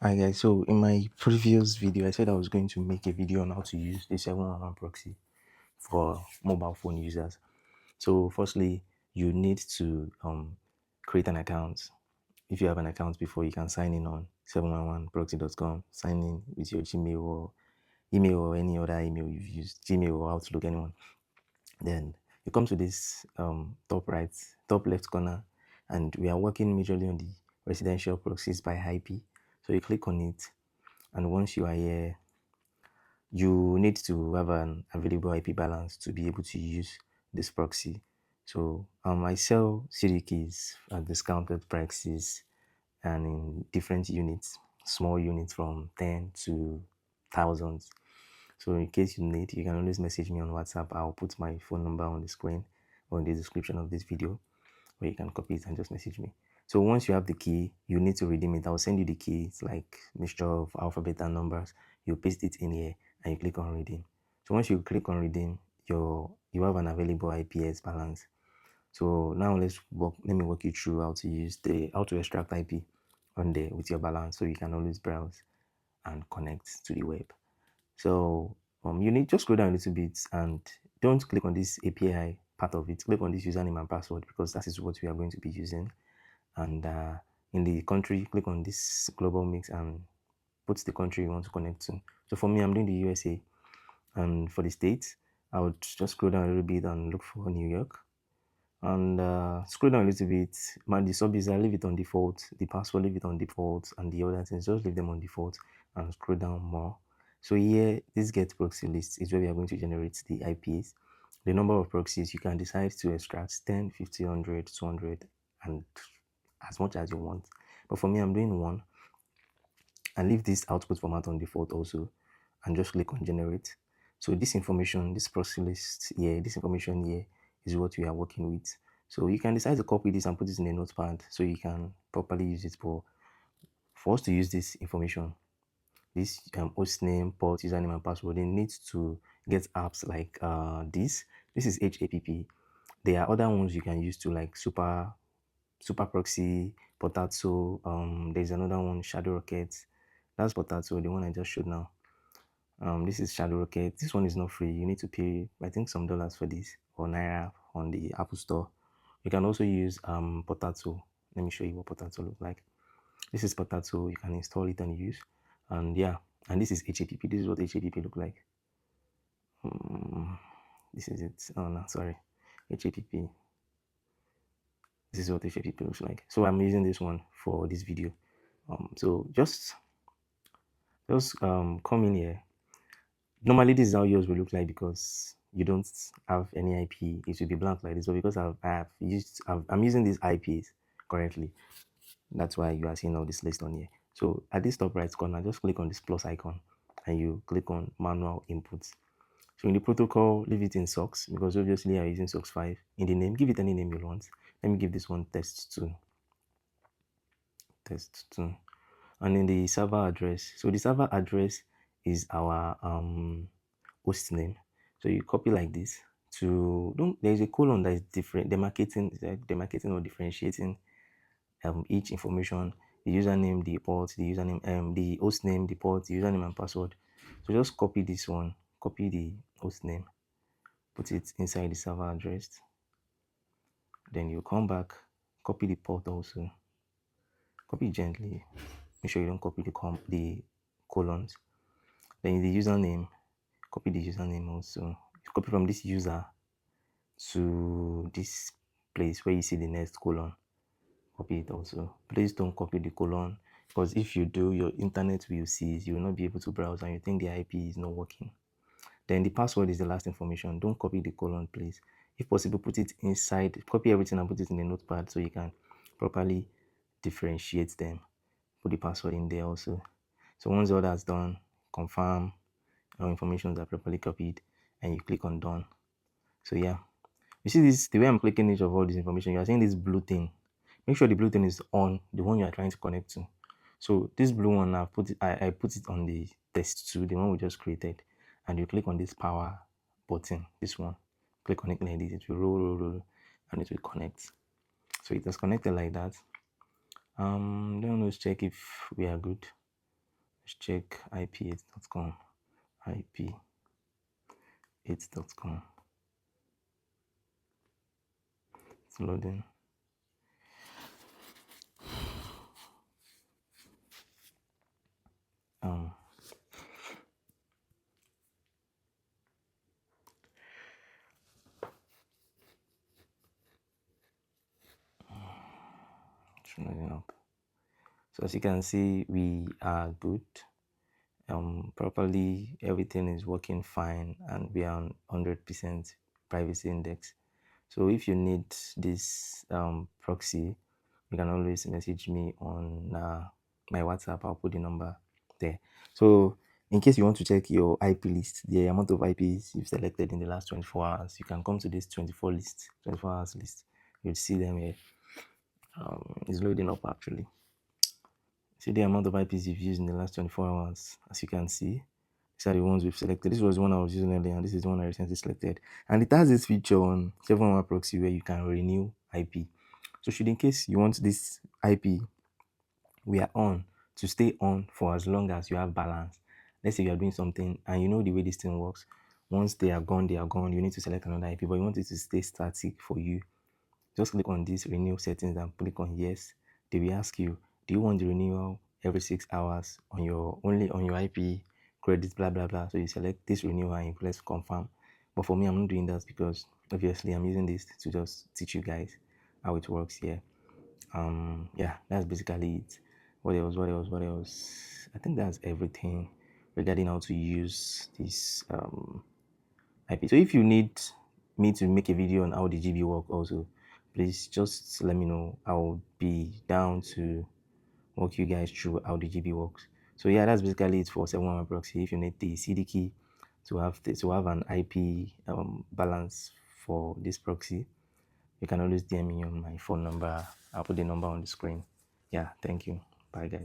Hi guys, so in my previous video I said I was going to make a video on how to use the 711 proxy for mobile phone users. So firstly, you need to create an account. If you have an account before, you can sign in on 711proxy.com, sign in with your Gmail or email or any other email you've used, Gmail or Outlook, anyone. Then you come to this top left corner, and we are working majorly on the residential proxies by IP. So you click on it, and once you are here, you need to have an available IP balance to be able to use this proxy. So I sell CD keys at discounted prices and in different units, small units from 10 to thousands. So in case you need, you can always message me on WhatsApp. I'll put my phone number on the screen or in the description of this video, where you can copy it and just message me. So once you have the key, you need to redeem it. I'll send you the key. It's like mixture of alphabet and numbers. You paste it in here and you click on redeem. So once you click on redeem, you have an available IPS balance. So now let me walk you through how to extract IP on there with your balance, so you can always browse and connect to the web. So you need just scroll down a little bit and don't click on this API part of it. Click on this username and password, because that is what we are going to be using. And in the country, click on this global mix and put the country you want to connect to. So for me, I'm doing the USA. And for the states, I would just scroll down a little bit and look for New York. And scroll down a little bit. The subs, I leave it on default. The password, leave it on default. And the other things, just leave them on default and scroll down more. So here, this get proxy list is where we are going to generate the IPs. The number of proxies, you can decide to extract 10, 50, 100, 200, and as much as you want. But for me, I'm doing one. And leave this output format on default also, and just click on generate. So this information, this proxy list here, this information here is what we are working with. So you can decide to copy this and put it in a notepad so you can properly use it. But for us to use this information, this host name, port, username, and password, they need to get apps like this. This is HAPP. There are other ones you can use to, like SuperProxy, Potatso. There's another one, Shadowrocket. That's Potatso, the one I just showed now. This is Shadowrocket. This one is not free. You need to pay, I think, some dollars for this, or naira on the Apple Store. You can also use Potatso. Let me show you what Potatso looks like. This is Potatso. You can install it and use. And yeah, and this is HAPP. This is what HAPP look like. This is it. Oh no, sorry, HAPP. This is what HAPP looks like. So I'm using this one for this video. So just come in here. Normally this is how yours will look like, because you don't have any IP. It will be blank like this, but because I'm using these IPs currently, that's why you are seeing all this list on here. So at this top right corner, just click on this plus icon and you click on manual inputs. So in the protocol, leave it in SOCKS, because obviously I'm using SOCKS5. In the name, give it any name you want. Let me give this one test2. And in the server address, so the server address is our host name. So you copy like this. There's a colon that is different, demarcating or differentiating each information: the username, the port, the host name, the port, the username and password. So just copy this one, copy the host name, put it inside the server address. Then you come back, copy the port also, copy gently, make sure you don't copy the colons. Then the username, copy the username also. You copy from this user to this place where you see the next colon. Copy it also. Please don't copy the colon, because if you do, your internet will cease. You will not be able to browse and you think the IP is not working. Then the password is the last information. Don't copy the colon, please. If possible, put it inside, copy everything and put it in a notepad so you can properly differentiate them. Put the password in there also. So once all that's done, confirm all information are properly copied and you click on done. So yeah, you see this, the way I'm clicking each of all this information, you are seeing this blue thing. Make sure the blue thing is on, the one you are trying to connect to. So this blue one, I put it on the test2, the one we just created, and you click on this power button, this one. Click on it like this, it will roll, and it will connect. So it has connected like that. Then let's check if we are good. Let's check ip8.com. ip8.com. It's loading. It's loading up. So as you can see, we are good. Properly, everything is working fine, and we are on 100% privacy index. So if you need this proxy, you can always message me on my WhatsApp. I'll put the number there. So in case you want to check your IP list, the amount of IPs you've selected in the last 24 hours, you can come to this 24 hours list. You'll see them here. It's loading up actually. See the amount of IPs you've used in the last 24 hours. As you can see, these are the ones we've selected. This was the one I was using earlier, and this is the one I recently selected. And it has this feature on 711Proxy where you can renew IP. So should in case you want this IP we are on to stay on for as long as you have balance. Let's say you are doing something and you know the way this thing works. Once they are gone, they are gone. You need to select another IP, but you want it to stay static for you. Just click on this renew settings and click on yes. They will ask you, do you want the renewal every 6 hours on your only on your IP credits, blah blah blah. So you select this renewal and you press confirm. But for me, I'm not doing that because obviously I'm using this to just teach you guys how it works here. Yeah, that's basically it. What else? I think that's everything regarding how to use this IP. So if you need me to make a video on how the GB work also, please just let me know. I'll be down to walk you guys through how the GB works. So yeah, that's basically it for 711Proxy. If you need the CD key to have an IP balance for this proxy, you can always DM me on my phone number. I'll put the number on the screen. Yeah, thank you. Bye guys.